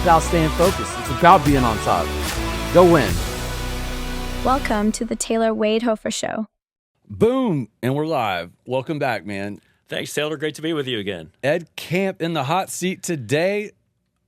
about staying focused. It's about being on top. Go win. Welcome to the Taylor Wade Hofer Show. Boom, and we're live. Welcome back, man. Thanks, Taylor. Great to be with you again. Ed Kampf in the hot seat today.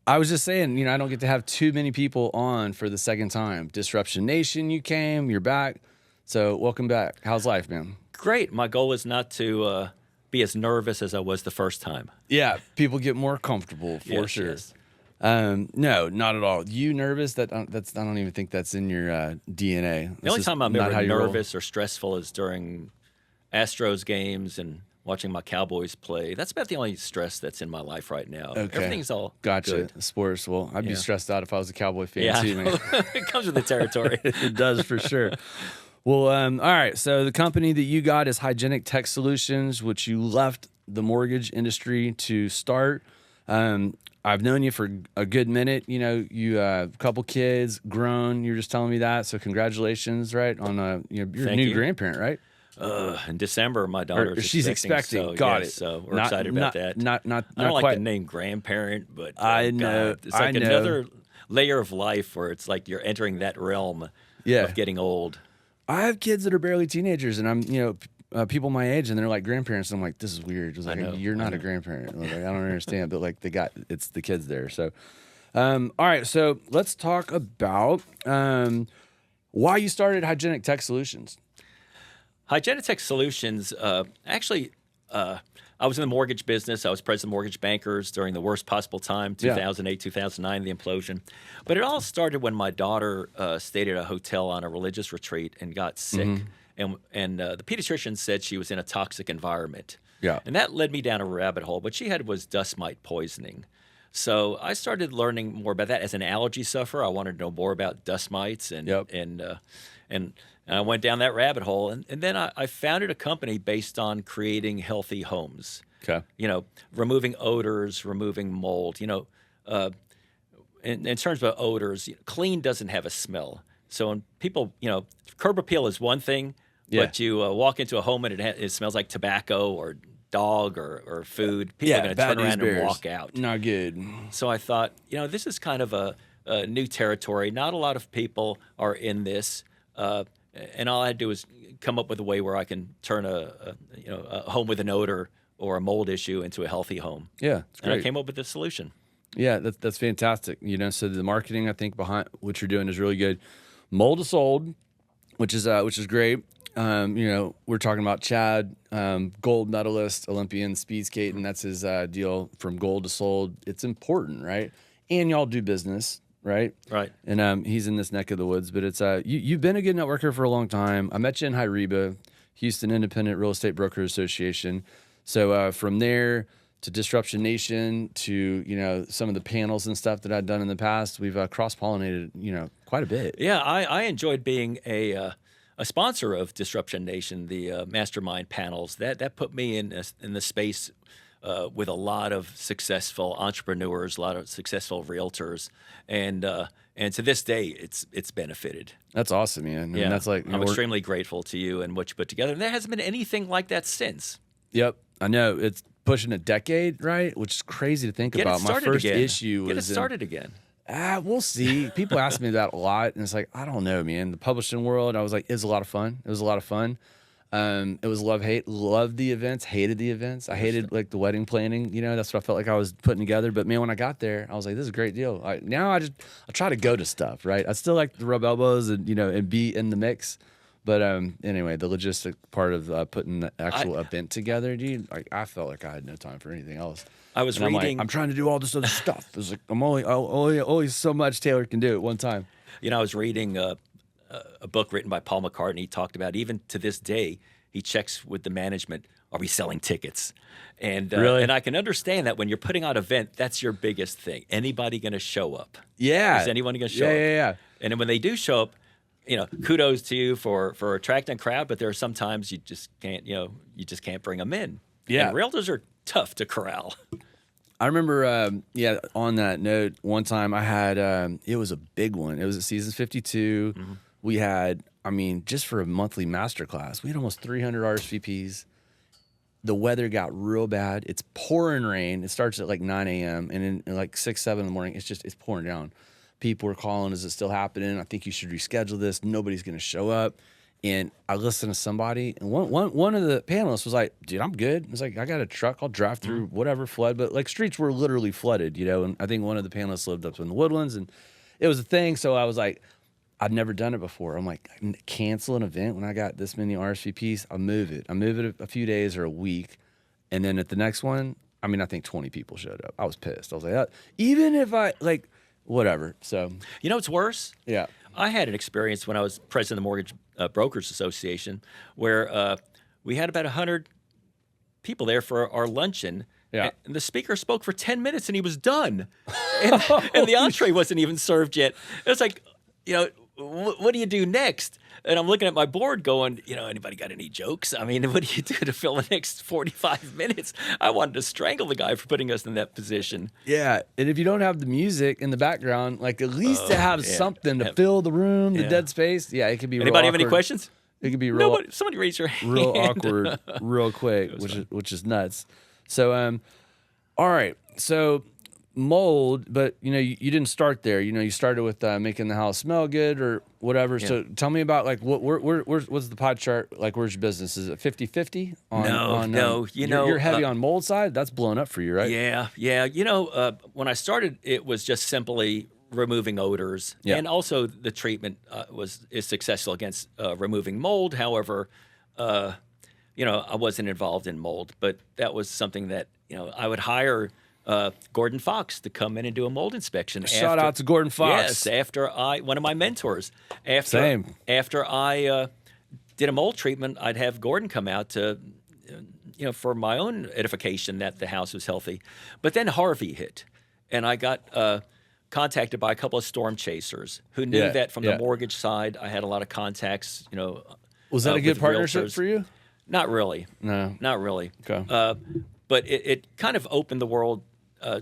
I was just saying, I don't get to have too many people on for the second time. Disruption Nation, you came, you're back. So welcome back. How's life, man? Great. My goal is not to be as nervous as I was the first time. Yeah, people get more comfortable for sure. Yes. No, not at all. You nervous? I don't even think that's in your DNA. The only time I'm ever nervous or stressful is during Astros games and watching my Cowboys play. That's about the only stress that's in my life right now. Okay. Everything's all Gotcha. good. Sports. Well, I'd be stressed out if I was a Cowboy fan too, man. It comes with the territory. It does for sure. Well, all right. So the company that you got is Hygienitech Solutions, which you left the mortgage industry to start. I've known you for a good minute. You a couple kids, grown. You're just telling me that. So congratulations, right? On you're a new grandparent, right? In December, my daughter she's expecting. So, Got it. So we're excited about that. Not I don't quite. like the name grandparent, but I know. God, it's like another layer of life where it's like you're entering that realm of getting old. I have kids that are barely teenagers, and I'm people my age, and they're like grandparents. And I'm like, this is weird. It's like, you're not a grandparent. Like, I don't understand, but like it's the kids there. So, all right. So let's talk about why you started Hygienitech Solutions. Hygienitech Solutions, I was in the mortgage business. I was president of Mortgage Bankers during the worst possible time, 2008, 2009, the implosion. But it all started when my daughter stayed at a hotel on a religious retreat and got sick. Mm-hmm. And the pediatrician said she was in a toxic environment. Yeah. And that led me down a rabbit hole. What she had was dust mite poisoning. So I started learning more about that. As an allergy sufferer, I wanted to know more about dust mites. And I went down that rabbit hole. And then I founded a company based on creating healthy homes. Okay. Removing odors, removing mold. In terms of odors, clean doesn't have a smell. So when people, curb appeal is one thing, but you walk into a home and it smells like tobacco or dog or food, people are going to turn around and walk out. Not good. So I thought, this is kind of a new territory. Not a lot of people are in this, and all I had to do is come up with a way where I can turn a home with an odor or a mold issue into a healthy home. Yeah, it's great. And I came up with a solution. Yeah, that's fantastic. So the marketing, I think, behind what you're doing is really good. Mold is sold, which is great. We're talking about Chad, gold medalist, Olympian, speed skating. That's his deal, from gold to sold. It's important, right? And y'all do business, right? Right. And he's in this neck of the woods, but it's you've been a good networker for a long time. I met you in HIREBA, Houston Independent Real Estate Brokers Association. So from there to Disruption Nation to some of the panels and stuff that I've done in the past, we've cross-pollinated quite a bit. Yeah, I enjoyed being a sponsor of Disruption Nation, the mastermind panels. That put me in the space with a lot of successful entrepreneurs, a lot of successful realtors, and to this day, it's benefited. That's awesome, man. Yeah, that's like I'm extremely grateful to you and what you put together. And there hasn't been anything like that since. Yep, I know. It's pushing a decade, right? Which is crazy to think about. My first issue was Get it started again. We'll see. People ask me that a lot, and it's like, I don't know, man. The publishing world, I was like, it was a lot of fun. It was a lot of fun. It was love-hate. Loved the events, hated the events. I hated like the wedding planning. That's what I felt like I was putting together. But man, when I got there, I was like, this is a great deal. Now I try to go to stuff, right? I still like to rub elbows and and be in the mix. But anyway, the logistic part of putting the actual event together, dude, I felt like I had no time for anything else. I was reading. I'm trying to do all this other stuff. It's like I'm only so much Taylor can do at one time. I was reading a book written by Paul McCartney. He talked about, even to this day, he checks with the management, are we selling tickets? And really? And I can understand that when you're putting on an event, that's your biggest thing. Anybody going to show up? Yeah. Is anyone going to show up? Yeah. And then when they do show up, kudos to you for attracting a crowd, but there are some times you just can't, you just can't bring them in. Yeah. And realtors are tough to corral. I remember, on that note, one time I had, it was a big one. It was at Seasons 52. Mm-hmm. We had, just for a monthly masterclass, we had almost 300 RSVPs. the weather got real bad. It's pouring rain. It starts at like 9 a.m. and in like 6, 7 in the morning, it's pouring down. People are calling, is it still happening? I think you should reschedule this. Nobody's going to show up. And I listened to somebody, and one of the panelists was like, dude, I'm good. It's like, I got a truck. I'll drive through whatever flood. But like streets were literally flooded, you know, and I think one of the panelists lived up in the Woodlands, and it was a thing. So I was like, I'd never done it before. I'm like, cancel an event when I got this many RSVPs. I'll move it. I move it a few days or a week. And then at the next one, I mean, I think 20 people showed up. I was pissed. I was like, even if I, like, whatever. So, You know what's worse? yeah. I had an experience when I was president of the Mortgage Brokers Association where we had about 100 people there for our luncheon. Yeah. And the speaker spoke for 10 minutes and he was done. And the entree wasn't even served yet. It was like, you know, what do you do next? And I'm looking at my board going, you know, anybody got any jokes? I mean, what do you do to fill the next 45 minutes? I wanted to strangle the guy for putting us in that position. Yeah, and if you don't have the music in the background, like at least to have something to fill the room, the dead space. Yeah, it could be. Anybody real have any awkward. questions? It could be real. Nobody, somebody raise your hand. Real awkward, real quick, which is nuts. So, all right, so mold, but you know, you didn't start there. You know, you started with making the house smell good or whatever. Yeah. So tell me about like what's the pie chart? Like, where's your business? Is it 50-50? No. You know, you're heavy on mold side. That's blown up for you, right? Yeah. You know, when I started, it was just simply removing odors, and also the treatment is successful against removing mold. However, you know, I wasn't involved in mold, but that was something that, you know, I would hire Gordon Fox to come in and do a mold inspection. Shout out to Gordon Fox. Yes, after one of my mentors. After I did a mold treatment, I'd have Gordon come out to, you know, for my own edification that the house was healthy. But then Harvey hit, and I got contacted by a couple of storm chasers who knew that from the mortgage side, I had a lot of contacts, you know. Was that a good partnership for you? Not really. No. Not really. Okay. But it kind of opened the world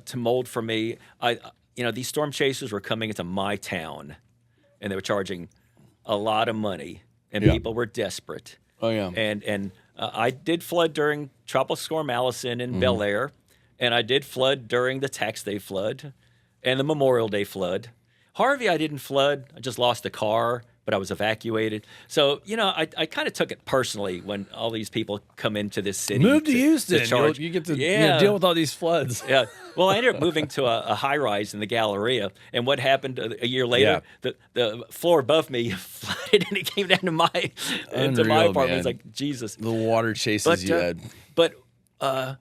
to mold for me. You know, these storm chasers were coming into my town, and they were charging a lot of money, and people were desperate. Oh yeah. And I did flood during Tropical Storm Allison in Bel Air, and I did flood during the Tax Day flood and the Memorial Day flood. Harvey, I didn't flood. I just lost a car, but I was evacuated. So, you know, I kind of took it personally when all these people come into this city. Move to Houston. charge. You get to deal with all these floods. Yeah. Well, I ended up moving to a high-rise in the Galleria, and what happened a year later, the floor above me flooded, and it came down to my apartment. Man. It's like, Jesus. The water chases you, Ed. But I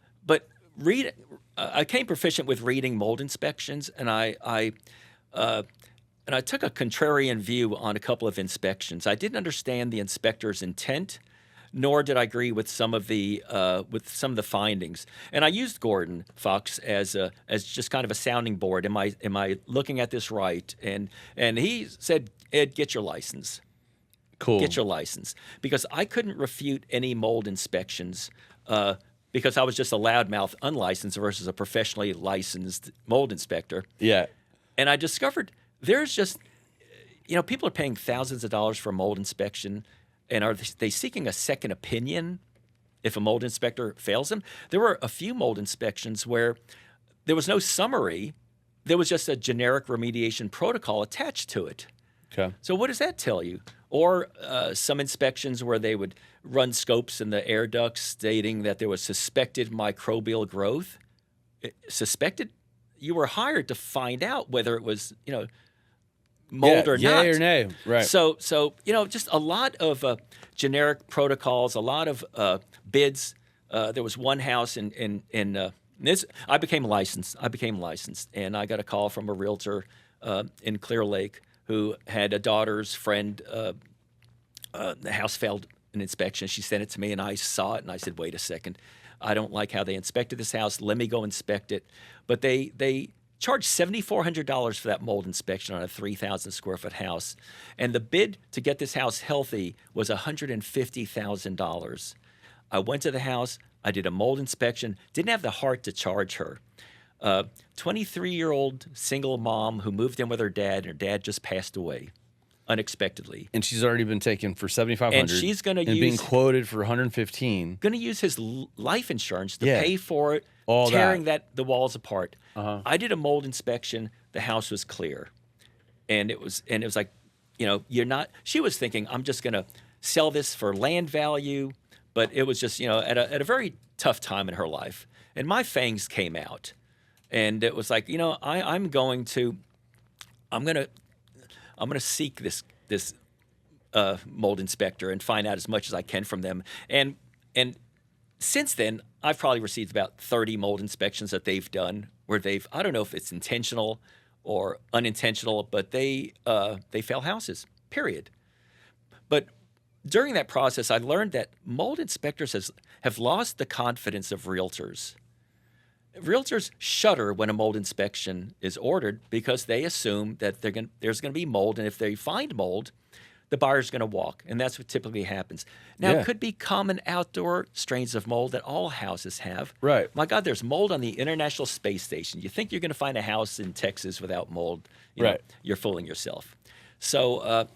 became proficient with reading mold inspections, and I took a contrarian view on a couple of inspections. I didn't understand the inspector's intent, nor did I agree with some of the findings. And I used Gordon Fox as just kind of a sounding board. Am I looking at this right? And he said, Ed, get your license. Cool. Get your license, because I couldn't refute any mold inspections. Because I was just a loudmouth unlicensed versus a professionally licensed mold inspector. Yeah. And I discovered there's just, you know, people are paying thousands of dollars for a mold inspection, and are they seeking a second opinion if a mold inspector fails them? There were a few mold inspections where there was no summary. There was just a generic remediation protocol attached to it. Okay. So what does that tell you? Or some inspections where they would run scopes in the air ducts stating that there was suspected microbial growth. Suspected? You were hired to find out whether it was, you know, mold or not. Yay or nay, right. So you know, just a lot of generic protocols, a lot of bids. There was one house in this. I became licensed, and I got a call from a realtor in Clear Lake who had a daughter's friend. The house failed an inspection. She sent it to me, and I saw it, and I said, wait a second. I don't like how they inspected this house. Let me go inspect it. But they charged $7,400 for that mold inspection on a 3,000 square foot house. And the bid to get this house healthy was $150,000. I went to the house. I did a mold inspection. Didn't have the heart to charge her. 23-year-old single mom who moved in with her dad, and her dad just passed away. unexpectedly. And she's already been taken for $7,500. And she's going to use... being quoted for $115. Going to use his life insurance to Yeah. pay for it, All tearing the walls apart. Uh-huh. I did a mold inspection. The house was clear. And it was like, you're not... She was thinking, I'm just going to sell this for land value. But it was just, at a very tough time in her life. And my fangs came out. And it was like, I'm going to seek this mold inspector and find out as much as I can from them. And since then, I've probably received about 30 mold inspections that they've done where I don't know if it's intentional or unintentional, but they fail houses, period. But during that process, I learned that mold inspectors have lost the confidence of realtors. Realtors shudder when a mold inspection is ordered because they assume that there's going to be mold, and if they find mold, the buyer's going to walk, and that's what typically happens. Now, It could be common outdoor strains of mold that all houses have. Right. My God, there's mold on the International Space Station. You think you're going to find a house in Texas without mold? Right. You're fooling yourself. So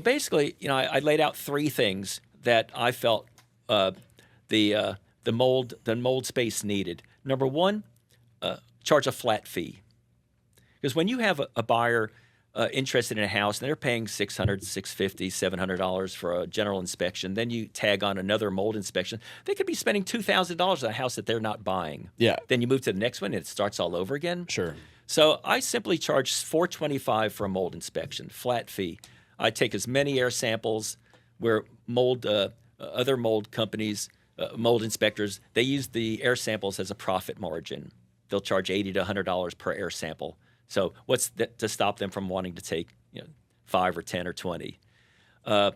basically, I laid out 3 things that I felt the mold space needed. Number 1, charge a flat fee. Because when you have a buyer interested in a house and they're paying $600, $650, $700 for a general inspection, then you tag on another mold inspection, they could be spending $2,000 on a house that they're not buying. Yeah. Then you move to the next one and it starts all over again. Sure. So I simply charge $425 for a mold inspection, flat fee. I take as many air samples where other mold companies, mold inspectors, they use the air samples as a profit margin. They'll charge $80 to $100 per air sample. So what's to stop them from wanting to take 5 or 10 or 20? A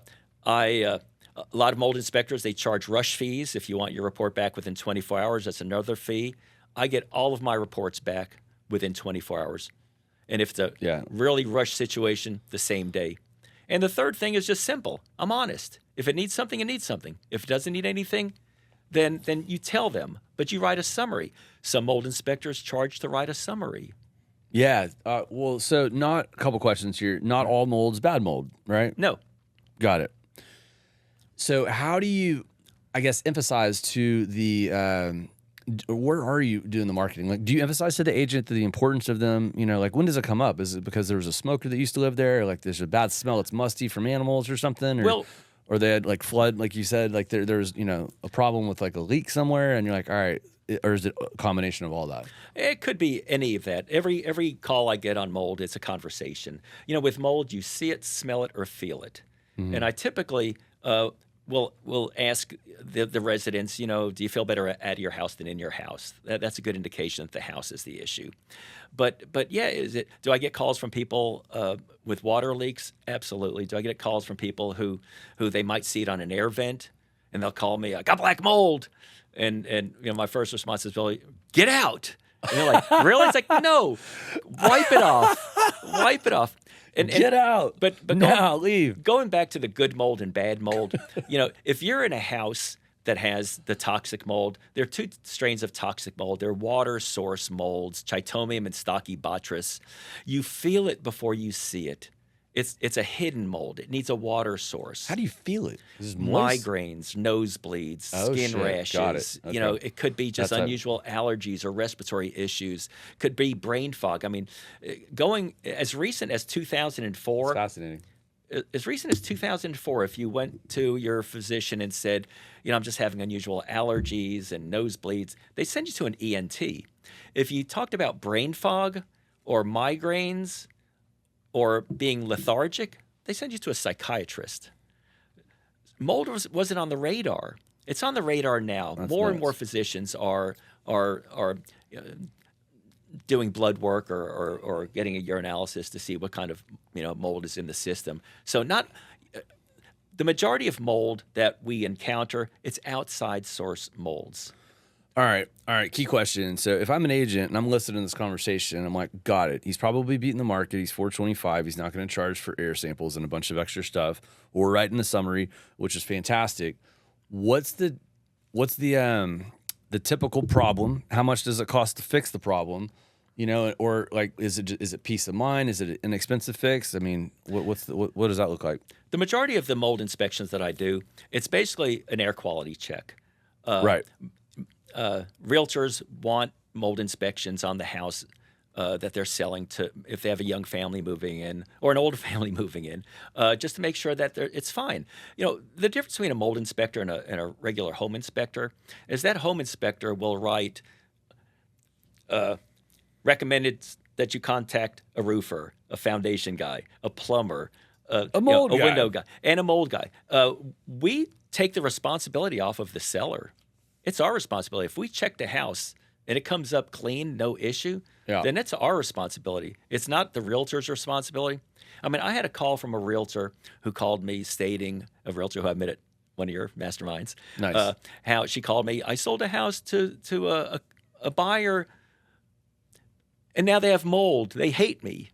lot of mold inspectors, they charge rush fees. If you want your report back within 24 hours, that's another fee. I get all of my reports back within 24 hours. And if it's a really rush situation, the same day. And the third thing is just simple. I'm honest. If it needs something, it needs something. If it doesn't need anything, then you tell them. But you write a summary. Some mold inspectors charge to write a summary. Yeah. Well, so a couple questions here. Not all mold's bad mold, right? No. Got it. So how do you, I guess, emphasize to the where are you doing the marketing? Like, do you emphasize to the agent the importance of them? Like, when does it come up? Is it because there was a smoker that used to live there? Or like, there's a bad smell, it's musty from animals or something? Or they had like flood, like you said, like there's a problem with like a leak somewhere, and you're like, all right, or is it a combination of all that? It could be any of that. Every call I get on mold, it's a conversation. With mold, you see it, smell it, or feel it. Mm-hmm. And I typically will ask the residents, do you feel better at your house than in your house? That's a good indication that the house is the issue. But yeah, do I get calls from people with water leaks? Absolutely. Do I get calls from people who they might see it on an air vent and they'll call me, I got black mold. And my first response is really, get out. And they're like, really? It's like, no, wipe it off. Wipe it off. And get out. But leave. Going back to the good mold and bad mold, if you're in a house that has the toxic mold, there are 2 strains of toxic mold. They're water source molds, Chitomium and Stachybotrys. You feel it before you see it. It's a hidden mold. It needs a water source. How do you feel it? Is it moist? Migraines, nosebleeds, skin rashes. Got it. Okay. It could be just unusual allergies or respiratory issues. Could be brain fog. I mean, going as recent as 2004. It's fascinating. As recent as 2004, if you went to your physician and said, I'm just having unusual allergies and nosebleeds, they send you to an ENT. If you talked about brain fog or migraines or being lethargic, they send you to a psychiatrist. Mold wasn't on the radar. It's on the radar now. That's more nuts. and more physicians are doing blood work or getting a urinalysis to see what kind of mold is in the system. So the majority of mold that we encounter, it's outside source molds. All right. Key question. So if I'm an agent and I'm listening to this conversation, I'm like, got it. He's probably beating the market. He's $425. He's not going to charge for air samples and a bunch of extra stuff. We're writing the summary, which is fantastic. What's the typical problem? How much does it cost to fix the problem? You know, or like, is it peace of mind? Is it an inexpensive fix? I mean, what does that look like? The majority of the mold inspections that I do, it's basically an air quality check. Right. Realtors want mold inspections on the house that they're selling to, if they have a young family moving in or an older family moving in, just to make sure that it's fine. You know, the difference between a mold inspector and a regular home inspector is that home inspector will write recommended that you contact a roofer, a foundation guy, a plumber, A mold guy. a window guy, and a mold guy. We take the responsibility off of the seller. It's our responsibility. If we check the house and it comes up clean, no issue, then it's our responsibility. It's not the realtor's responsibility. I mean, I had a call from a realtor who called me stating, a realtor who I met at one of your masterminds. Nice. How she called me, I sold a house to a buyer, and now they have mold. They hate me.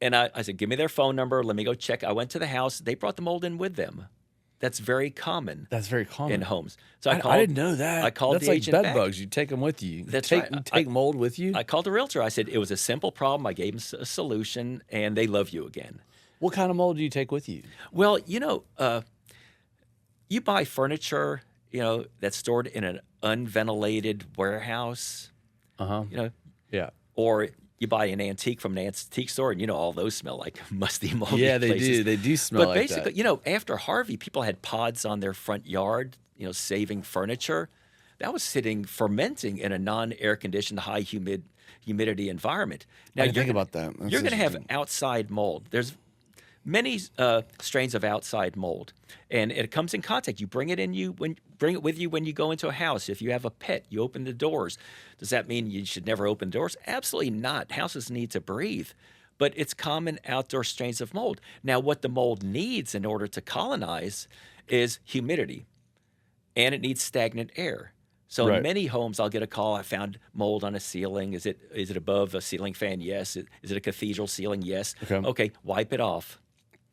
And I said, give me their phone number. Let me go check. I went to the house. They brought the mold in with them. That's very common. That's very common in homes. So I didn't know that. I called That's the like agent bed back. bugs. You take them with you. That's take, right. You take mold with you. I called the realtor. I said, it was a simple problem. I gave them a solution, and they love you again. What kind of mold do you take with you? Well, you know, you buy furniture, you know, that's stored in an unventilated warehouse. You know, Yeah. or you buy an antique from an antique store, and you know all those smell like musty, moldy Yeah, they places. do. They do smell But like basically, that. you know, after Harvey, people had pods on their front yard, you know, saving furniture. That was sitting fermenting in a non-air conditioned, high humidity environment. Now I didn't think about that. That's you're going to have interesting. outside mold. There's many strains of outside mold, and it comes in contact. You bring it bring it with you when you go into a house. If you have a pet, you open the doors. Does that mean you should never open doors? Absolutely not. Houses need to breathe, but it's common outdoor strains of mold. Now, what the mold needs in order to colonize is humidity, and it needs stagnant air. So in many homes, I'll get a call. I found mold on a ceiling. Is it above a ceiling fan? Yes. Is it a cathedral ceiling? Yes. Okay. Wipe it off.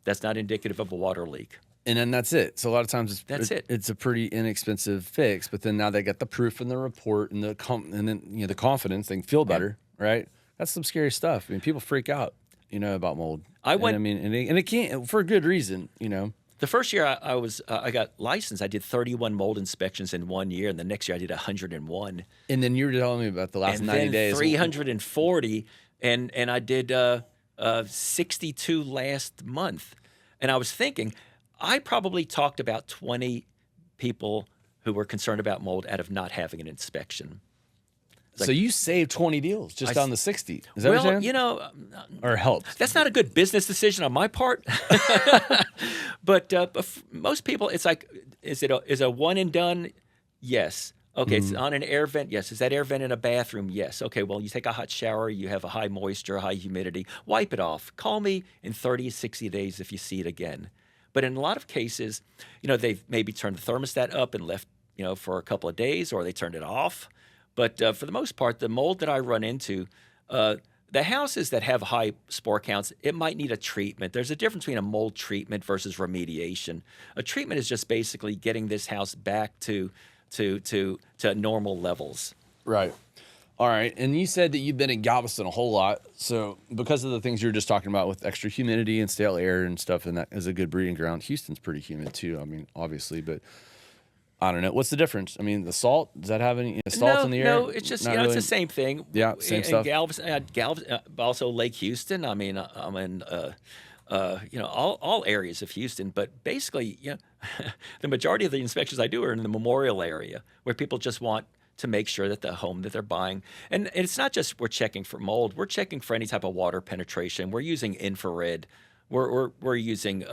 That's not indicative of a water leak. And then that's it. So a lot of times it. It's a pretty inexpensive fix, but then now they got the proof and the report and and then you know the confidence. They can feel better, right? That's some scary stuff. I mean, people freak out, you know, about mold. And it can't for a good reason, you know. The first year I got licensed, I did 31 mold inspections in 1 year, and the next year I did 101. And then you were telling me about the last 90 days. 340, and I did 62 last month. And I was thinking, I probably talked about 20 people who were concerned about mold out of not having an inspection. So you saved 20 deals just on the 60. Is that what you're saying? You know, or helped. that's not a good business decision on my part. but most people, it's like, is a one and done? Yes. Okay, it's on an air vent. Yes. Is that air vent in a bathroom? Yes. Okay, well, you take a hot shower, you have a high moisture, high humidity, wipe it off. Call me in 30, 60 days if you see it again. But in a lot of cases, you know, they've maybe turned the thermostat up and left, you know, for a couple of days, or they turned it off. But for the most part, the mold that I run into, the houses that have high spore counts, it might need a treatment. There's a difference between a mold treatment versus remediation. A treatment is just basically getting this house back to normal levels. Right. All right. And you said that you've been in Galveston a whole lot. So because of the things you were just talking about with extra humidity and stale air and stuff, and that is a good breeding ground. Houston's pretty humid too. I mean, obviously, but I don't know. What's the difference? I mean, the salt, does that have any salt in the air? No, it's just, Not you know, really? it's the same thing. Yeah, same stuff. Galveston, also Lake Houston. I mean, I'm in, you know, all areas of Houston, but basically, you know, the majority of the inspections I do are in the Memorial area, where people just want to make sure that the home that they're buying, and it's not just we're checking for mold, we're checking for any type of water penetration. We're using infrared. We're using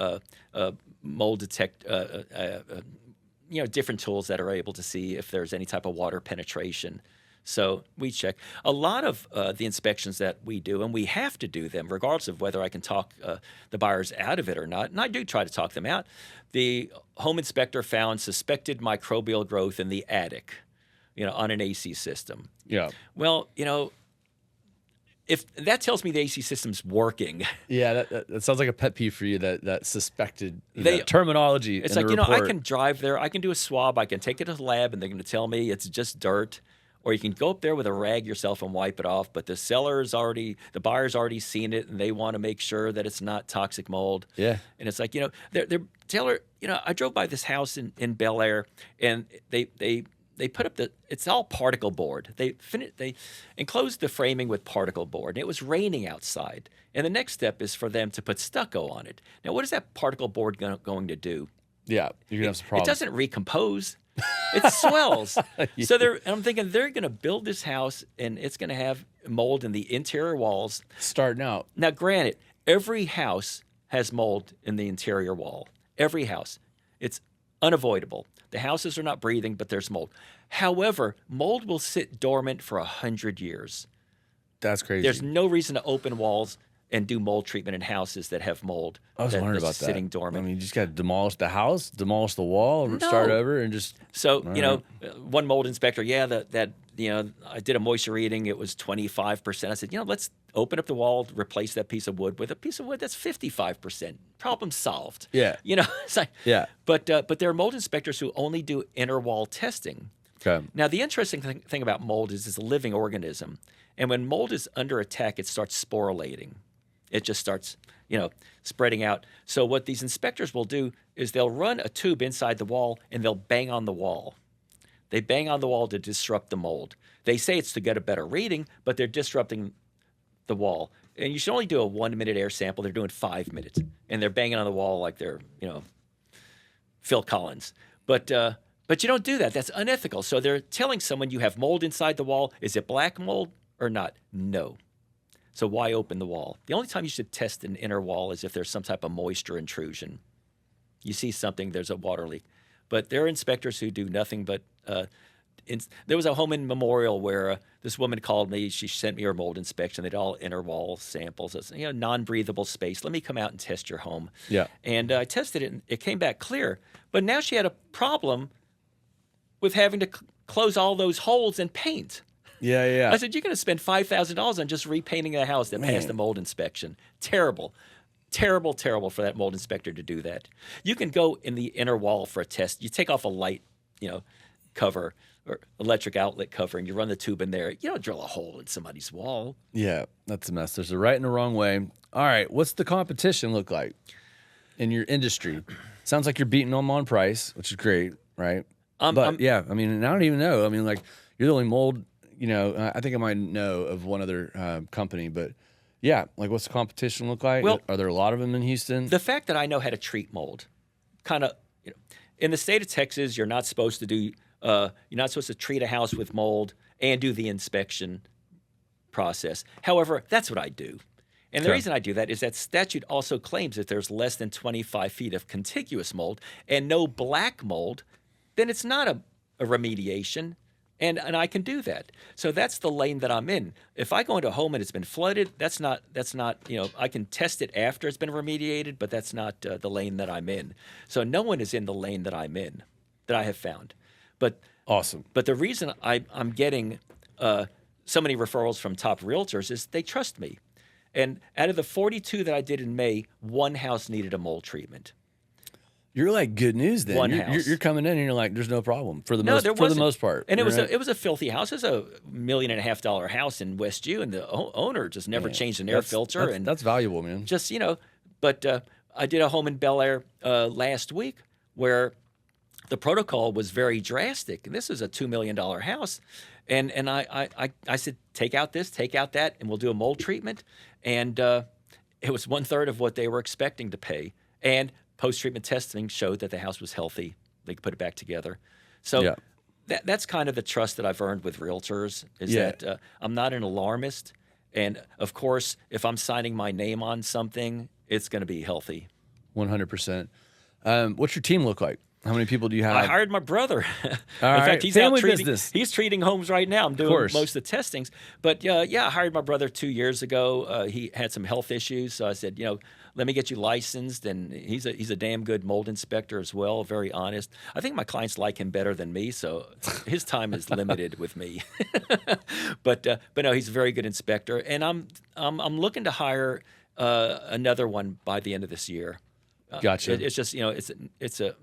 mold detect, you know, different tools that are able to see if there's any type of water penetration. So we check. A lot of the inspections that we do, and we have to do them regardless of whether I can talk the buyers out of it or not, and I do try to talk them out. The home inspector found suspected microbial growth in the attic, you know, on an AC system. Yeah. Well, you know, if that tells me the AC system's working. Yeah, that sounds like a pet peeve for you, that suspected terminology. It's in like, the you know, I report. can drive there, I can do a swab, I can take it to the lab, and they're going to tell me it's just dirt. or you can go up there with a rag yourself and wipe it off. But the buyer's already seen it, and they want to make sure that it's not toxic mold. Yeah. And it's like, they're Taylor. I drove by this house in Bel Air, and they put up it's all particle board. They enclosed the framing with particle board, and it was raining outside. And the next step is for them to put stucco on it. Now, what is that particle board going to do? Yeah, you're gonna have some problems. It doesn't recompose. It swells. Yeah. So I'm thinking they're going to build this house, and it's going to have mold in the interior walls. Starting out. Now, granted, every house has mold in the interior wall. Every house. It's unavoidable. The houses are not breathing, but there's mold. However, mold will sit dormant for 100 years. That's crazy. There's no reason to open walls and do mold treatment in houses that have mold. I was wondering about that. Sitting dormant. I mean, you just got to demolish the house, demolish the wall, start over, and just. So one mold inspector, I did a moisture reading. It was 25%. I said, let's open up the wall, replace that piece of wood with a piece of wood that's 55%. Problem solved. Yeah. It's like, yeah. But there are mold inspectors who only do inner wall testing. Okay. Now, the interesting thing about mold is it's a living organism. And when mold is under attack, it starts sporulating. It just starts, spreading out. So what these inspectors will do is they'll run a tube inside the wall, and they'll bang on the wall. They bang on the wall to disrupt the mold. They say it's to get a better reading, but they're disrupting the wall. And you should only do a 1-minute air sample. They're doing 5 minutes. And they're banging on the wall like they're, Phil Collins. But you don't do that. That's unethical. So they're telling someone you have mold inside the wall. Is it black mold or not? No. So why open the wall? The only time you should test an inner wall is if there's some type of moisture intrusion. You see something, there's a water leak. But there are inspectors who do nothing but there was a home in Memorial where this woman called me. She sent me her mold inspection. They did all inner wall samples. It's, non-breathable space. Let me come out and test your home. Yeah. And I tested it, and it came back clear. But now she had a problem with having to close all those holes and paint. Yeah. I said, you're going to spend $5,000 on just repainting the house that passed the mold inspection. Terrible. Terrible for that mold inspector to do that. You can go in the inner wall for a test. You take off a light, cover or electric outlet cover, and you run the tube in there. You don't drill a hole in somebody's wall. Yeah, that's a mess. There's a right and a wrong way. All right, what's the competition look like in your industry? Sounds like you're beating them on price, which is great, right? And I don't even know. I mean, like, you're the only mold, I think I might know of one other company, but yeah, like, what's the competition look like? Well, are there a lot of them in Houston? The fact that I know how to treat mold, kind of, in the state of Texas, you're not supposed to treat a house with mold and do the inspection process. However, that's what I do. And the reason I do that is that statute also claims that there's less than 25 feet of contiguous mold and no black mold, then it's not a remediation, and I can do that. So that's the lane that I'm in. If I go into a home and it's been flooded, that's not I can test it after it's been remediated, but that's not the lane that I'm in. So no one is in the lane that I'm in, that I have found. But awesome. But the reason I'm getting so many referrals from top realtors is they trust me. And out of the 42 that I did in May, one house needed a mold treatment. You're like good news then. One house. You're coming in and you're like, there's no problem for the most part. And it was a filthy house. It was a $1.5 million house in Westview, and the owner just never changed an air filter. And that's valuable, man. Just but I did a home in Bel Air last week where the protocol was very drastic. And this is a $2 million house. And I said, take out this, take out that, and we'll do a mold treatment. And it was 1/3 of what they were expecting to pay. And post-treatment testing showed that the house was healthy. They could put it back together. So that's kind of the trust that I've earned with realtors is that I'm not an alarmist. And, of course, if I'm signing my name on something, it's going to be healthy. 100%. What's your team look like? How many people do you have? I hired my brother. In fact, he's family out treating, business. He's treating homes right now. I'm doing most of the testings. But, I hired my brother 2 years ago. He had some health issues. So I said, let me get you licensed. And he's a damn good mold inspector as well, very honest. I think my clients like him better than me, so his time is limited with me. But no, he's a very good inspector. And I'm looking to hire another one by the end of this year. Gotcha. It's just, it's a...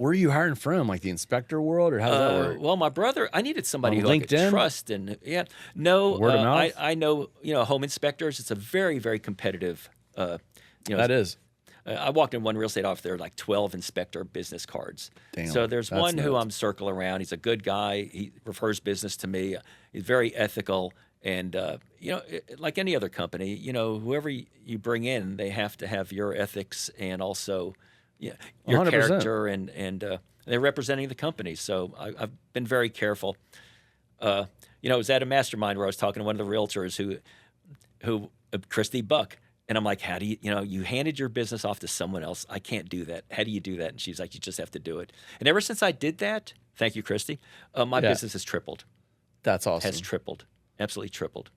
where are you hiring from? Like the inspector world, or how does that work? Well, my brother, I needed somebody On who I could LinkedIn? trust, and no, Word of mouth? I know, home inspectors. It's a very, very competitive. That is. I walked in one real estate office. There were like 12 inspector business cards. Damn, so there's that's one who nuts. I'm circling around. He's a good guy. He refers business to me. He's very ethical, and like any other company, whoever you bring in, they have to have your ethics and also your 100%. character, and they're representing the company. So I've been very careful. I was at a mastermind where I was talking to one of the realtors who Christy Buck. And I'm like, how do you handed your business off to someone else. I can't do that. How do you do that? And she's like, you just have to do it. And ever since I did that, thank you, Christy, my business has tripled. That's awesome. Has tripled. Absolutely tripled.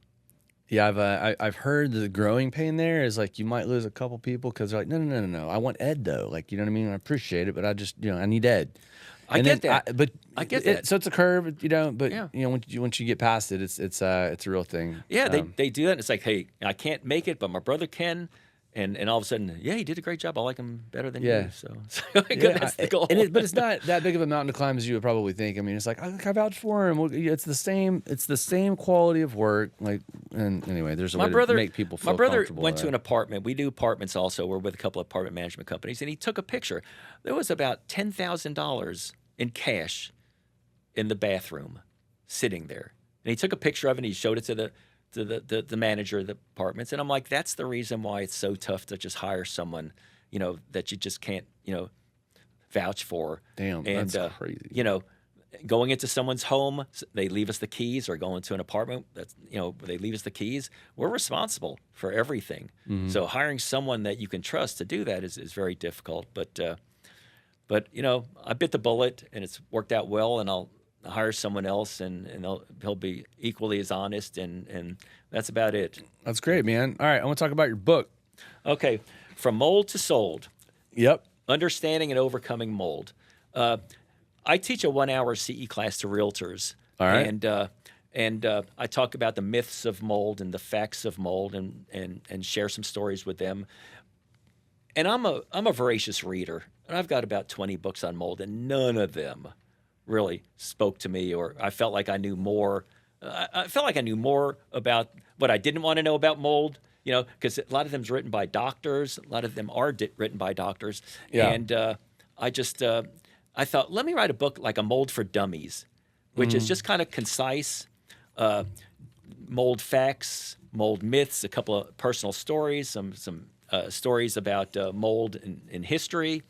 Yeah, I've heard the growing pain there is like you might lose a couple people because they're like, no. I want Ed though. like, you know what I mean? I appreciate it, but I just, I need Ed. I get that. But I get that. So it's a curve, but once you get past it, it's a real thing. Yeah, they do that. And it's like, hey, I can't make it, but my brother can. And all of a sudden, he did a great job. I like him better than you. So that's the goal. But it's not that big of a mountain to climb as you would probably think. I mean, it's like I vouch for him. It's the same quality of work. Like, and anyway, there's a way to make people feel comfortable. My brother went to an apartment. We do apartments also. We're with a couple of apartment management companies, and he took a picture. There was about $10,000 in cash in the bathroom, sitting there, and he took a picture of it. And he showed it to the manager of the apartments, and I'm like, that's the reason why it's so tough to just hire someone, that you just can't, vouch for. Damn, and, that's crazy. Going into someone's home, they leave us the keys, or going to an apartment that's, they leave us the keys. We're responsible for everything. Mm-hmm. So hiring someone that you can trust to do that is very difficult. But I bit the bullet, and it's worked out well, and I'll hire someone else, and he'll be equally as honest, and that's about it. That's great, man. All right, I want to talk about your book. Okay, From Mold to Sold. Yep. Understanding and Overcoming Mold. I teach a 1-hour CE class to realtors. All right. And I talk about the myths of mold and the facts of mold, and share some stories with them. And I'm a voracious reader, and I've got about 20 books on mold, and none of them really spoke to me, or I felt like I knew more. I felt like I knew more about what I didn't want to know about mold, because a lot of them is written by doctors. A lot of them are written by doctors. Yeah. And I thought, let me write a book like a Mold for Dummies, which is just kind of concise, mold facts, mold myths, a couple of personal stories, some stories about mold in history,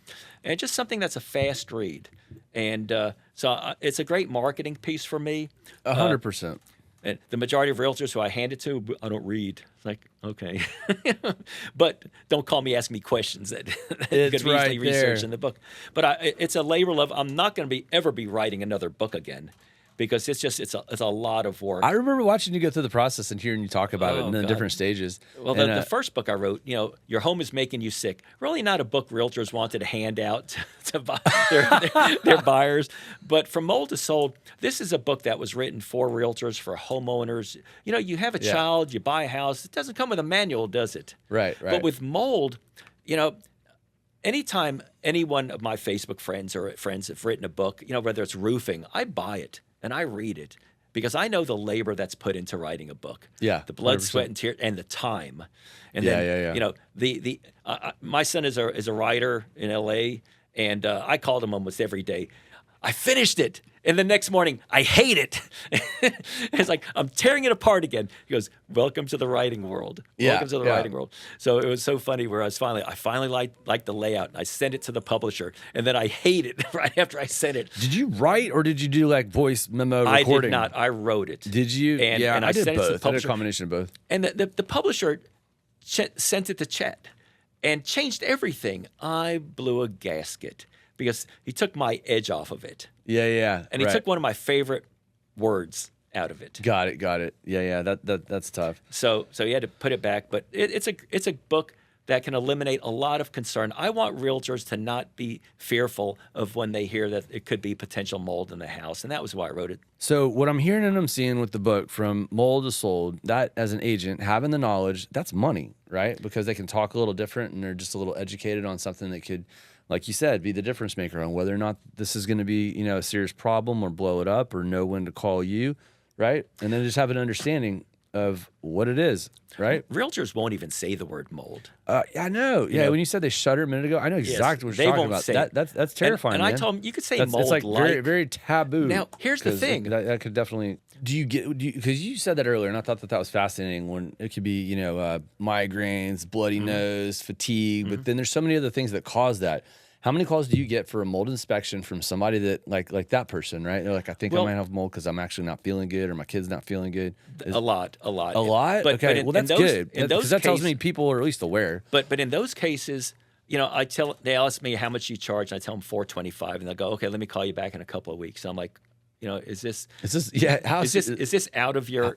and just something that's a fast read. And so it's a great marketing piece for me. 100%. And the majority of realtors who I hand it to, I don't read. It's like, okay. But don't call me, ask me questions that you could easily research in the book. But it's a labor of love. I'm not going to ever be writing another book again, because it's a lot of work. I remember watching you go through the process and hearing you talk about it in the different stages. Well, the first book I wrote, Your Home is Making You Sick, really not a book realtors wanted to hand out to buy their buyers. But From Mold to Sold, this is a book that was written for realtors, for homeowners. You have a child, you buy a house. It doesn't come with a manual, does it? Right. But with mold, anytime any one of my Facebook friends have written a book, whether it's roofing, I buy it. And I read it because I know the labor that's put into writing a book. Yeah, the blood, 100%. sweat, and tears, and the time. And then, my son is a writer in L.A., and I called him almost every day. I finished it, and the next morning I hate it. It's like I'm tearing it apart again. He goes, "Welcome to the writing world. Welcome to the writing world." So it was so funny where I finally liked the layout, and I sent it to the publisher, and then I hate it right after I sent it. Did you write, or did you do like voice memo recording? I did not. I wrote it. Did you? And I did sent both. it to the publisher. I did a combination of both. And the publisher sent it to Chet and changed everything. I blew a gasket because he took my edge off of it. Yeah. And he took one of my favorite words out of it. Got it. Yeah. That's tough. So he had to put it back. But it's a book that can eliminate a lot of concern. I want realtors to not be fearful of when they hear that it could be potential mold in the house. And that was why I wrote it. So what I'm hearing and I'm seeing with the book, From Mold to Sold, that as an agent, having the knowledge, that's money, right? Because they can talk a little different and they're just a little educated on something that could like you said, be the difference maker on whether or not this is going to be, a serious problem or blow it up or know when to call you, right? And then just have an understanding of what it is, right? Realtors won't even say the word mold. Yeah, I know. Yeah, when you said they shudder a minute ago, I know exactly what you're talking about. That's terrifying. And man. I told them you could say mold. It's like very, very taboo. Now, here's the thing. That could definitely. Because you said that earlier, and I thought that was fascinating. When it could be, migraines, bloody nose, fatigue, but then there's so many other things that cause that. How many calls do you get for a mold inspection from somebody that like that person, right? They're like, I think I might have mold because I'm actually not feeling good, or my kid's not feeling good. A lot. A lot. Okay, well that's good because that tells me people are at least aware. But in those cases, they ask me how much you charge, and I tell them $425, and they'll go, okay, let me call you back in a couple of weeks. So I'm like, is this out of your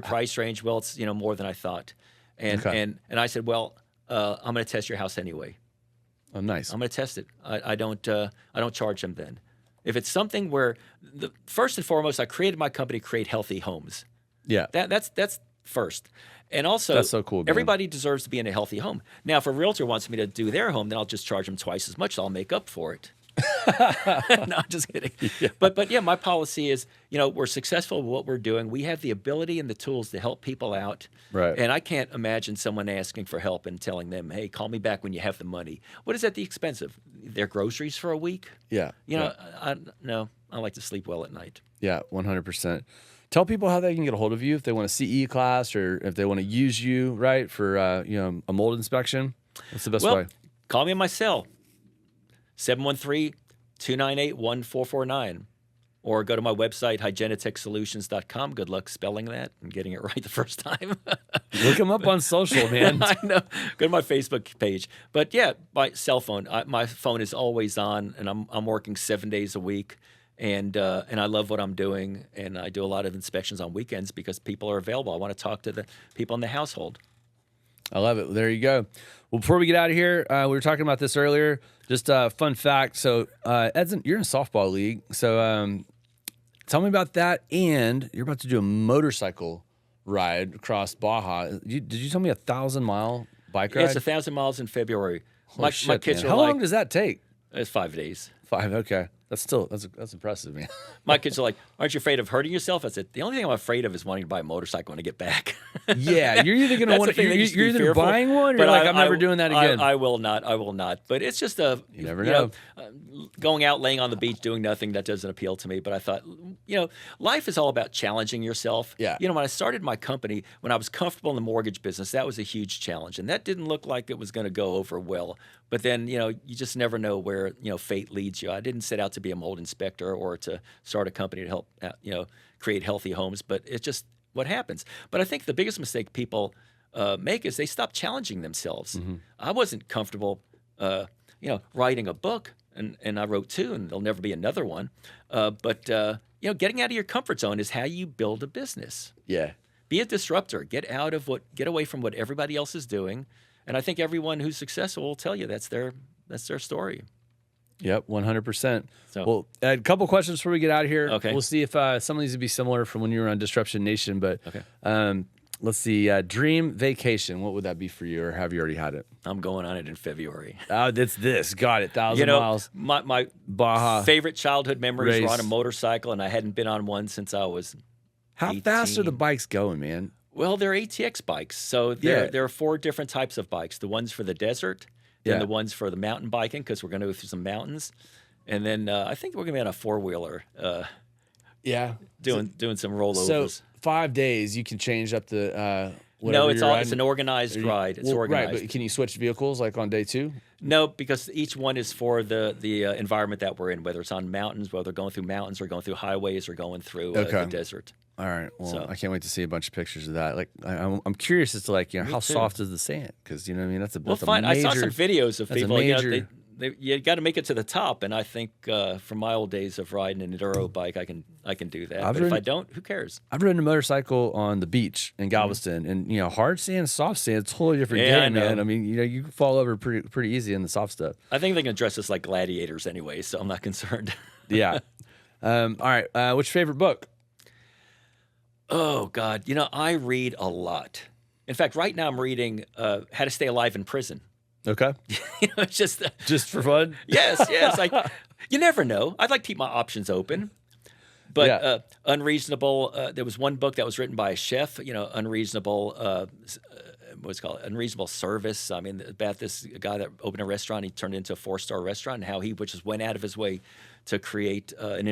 price range? Well, it's more than I thought, and I said, well, I'm going to test your house anyway. Oh, nice. I'm going to test it. I don't charge them then. If it's something where first and foremost, I created my company to create healthy homes. Yeah, that's first. And also, that's so cool. Man. Everybody deserves to be in a healthy home. Now, if a realtor wants me to do their home, then I'll just charge them twice as much. So I'll make up for it. No, I'm just kidding. Yeah. But yeah, my policy is, we're successful with what we're doing. We have the ability and the tools to help people out. Right. And I can't imagine someone asking for help and telling them, hey, call me back when you have the money. What is at the expense of their groceries for a week? Yeah. I like to sleep well at night. Yeah, 100%. Tell people how they can get a hold of you if they want a CE class or if they want to use you, right, for a mold inspection. What's the best way? Call me on my cell. 713-298-1449. Or go to my website, hygienitechsolutions.com. Good luck spelling that and getting it right the first time. Look them up on social, man. I know. Go to my Facebook page. But yeah, my cell phone. My phone is always on, and I'm working 7 days a week. And I love what I'm doing, and I do a lot of inspections on weekends because people are available. I want to talk to the people in the household. I love it. There you go. Well, before we get out of here, we were talking about this earlier. Just a fun fact. So, Edson, you're in a softball league. So, tell me about that. And you're about to do a motorcycle ride across Baja. Did you tell me 1,000-mile bike ride? Yeah, it's 1,000 miles in February. My kids How long does that take? It's 5 days. 5. Okay. That's impressive, man. My kids are like, aren't you afraid of hurting yourself? I said, the only thing I'm afraid of is wanting to buy a motorcycle when I get back. Yeah, you're either going to want to, you're either buying one or you're like, I'm never doing that again. I will not. But it's just you never know. Going out, laying on the beach, doing nothing, that doesn't appeal to me. But I thought, life is all about challenging yourself. Yeah. When I started my company, when I was comfortable in the mortgage business, that was a huge challenge. And that didn't look like it was going to go over well. But then, you just never know where, fate leads you. I didn't set out to be a mold inspector or to start a company to help, create healthy homes. But it's just what happens. But I think the biggest mistake people make is they stop challenging themselves. Mm-hmm. I wasn't comfortable, writing a book, and I wrote 2, and there'll never be another one. But getting out of your comfort zone is how you build a business. Yeah. Be a disruptor. Get away from what everybody else is doing. And I think everyone who's successful will tell you that's their story. Yep, 100%. So, well, Ed, a couple questions before we get out of here. Okay. We'll see if some of these would be similar from when you were on Disruption Nation. But let's see. Dream vacation. What would that be for you, or have you already had it? I'm going on it in February. Oh, that's this. Got it. 1,000 miles. My Baja favorite childhood memories race. were on a motorcycle, and I hadn't been on one since I was How 18. fast are the bikes going, man? Well, they're ATX bikes. So there are 4 different types of bikes. The ones for the desert, then the ones for the mountain biking, because we're going to go through some mountains. And then I think we're going to be on a 4-wheeler. Doing some rollovers. So 5 days, you can change up the no, it's an organized ride. It's organized. Right, but can you switch vehicles like on day 2? No, because each one is for the environment that we're in, whether it's on mountains, whether going through mountains or going through highways or going through the desert. All right. Well, I can't wait to see a bunch of pictures of that. Like, I'm curious as to how soft is the sand? Because that's a major. I saw some videos of people. Major, you got to make it to the top, and I think from my old days of riding an enduro bike, I can do that. If I don't, who cares? I've ridden a motorcycle on the beach in Galveston, and hard sand, soft sand, it's a totally different game, man. I mean, you can fall over pretty easy in the soft stuff. I think they can dress us like gladiators anyway, so I'm not concerned. Yeah. All right. What's your favorite book? Oh God, I read a lot. In fact, right now I'm reading How to Stay Alive in Prison. Okay. It's Just for fun? yes. Like, you never know. I'd like to keep my options open. But unreasonable. There was one book that was written by a chef. Unreasonable. What's it called? Unreasonable service. I mean, about this guy that opened a restaurant, he turned it into a 4-star restaurant, and how he just went out of his way to create an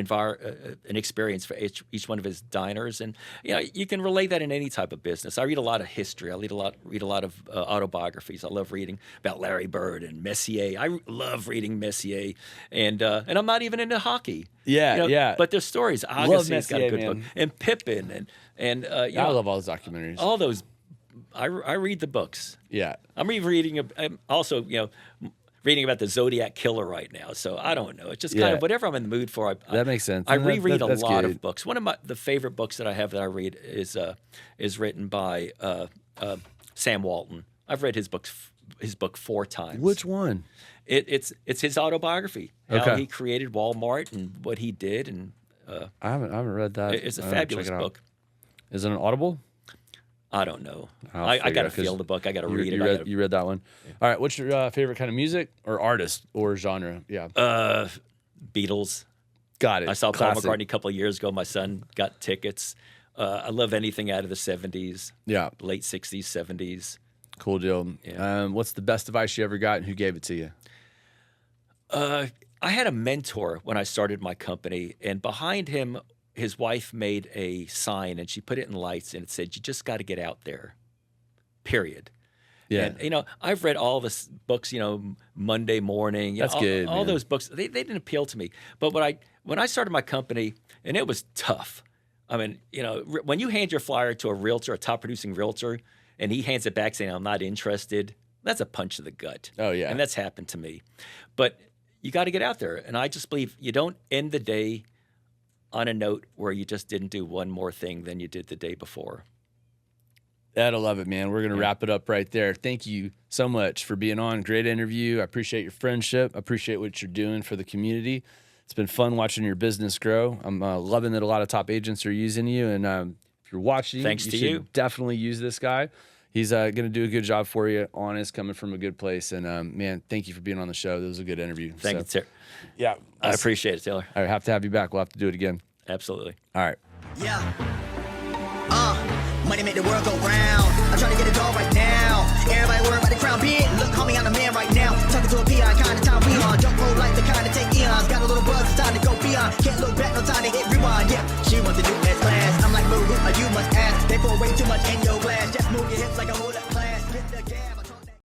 experience for each one of his diners. And you can relate that in any type of business. I read a lot of history. I read a lot of autobiographies. I love reading about Larry Bird and Messier. I love reading Messier, and I'm not even into hockey. Yeah. But there's stories. Agassi's got a good book, and Pippin, and I love all those documentaries. All those. I read the books. Yeah. I'm rereading. I'm also, reading about the Zodiac Killer right now. So I don't know. It's just kind of whatever I'm in the mood for. That makes sense. I reread a lot of books. One of the favorite books that I have that I read is written by Sam Walton. I've read his book 4 times. Which one? It's his autobiography. How he created Walmart and what he did. And I haven't read that. It's a fabulous book. Is it an Audible? I don't know. I got to feel the book. I got to read it. You read that one. Yeah. All right. What's your favorite kind of music or artist or genre? Yeah. Beatles. Got it. I saw Paul McCartney a couple of years ago. My son got tickets. I love anything out of the 70s. Yeah. Late 60s, 70s. Cool deal. Yeah. What's the best advice you ever got, and who gave it to you? I had a mentor when I started my company, and behind him, his wife made a sign, and she put it in lights, and it said, "You just got to get out there, period." Yeah. And, I've read all the books, Monday Morning. That's good, all man. those books, they didn't appeal to me. But when I started my company, and it was tough. I mean, when you hand your flyer to a realtor, a top-producing realtor, and he hands it back saying, "I'm not interested," that's a punch to the gut. Oh, yeah. And that's happened to me. But you got to get out there. And I just believe you don't end the day on a note where you just didn't do one more thing than you did the day before. I love it, man. We're going to wrap it up right there. Thank you so much for being on. Great interview. I appreciate your friendship. I appreciate what you're doing for the community. It's been fun watching your business grow. I'm loving that a lot of top agents are using you. And if you're watching, thanks to you. Definitely use this guy. He's going to do a good job for you, honest, coming from a good place. And, man, thank you for being on the show. That was a good interview. Thank you, sir. Yeah. I appreciate it, Taylor. I have to have you back. We'll have to do it again. Absolutely. All right. Yeah. Money make the world go round. I'm trying to get it all right now. Everybody worry about the crown big. Look, homie, I'm the man right now. Talking to a peon, kind of time we on. Don't roll like the kind of take eons. Got a little buzz, it's time to go beyond. Can't look back, no time to hit rewind. Yeah, she wants to do next class. I'm like, boo, you must ask. They pour way too much in your glass. Just move your hips like a hula.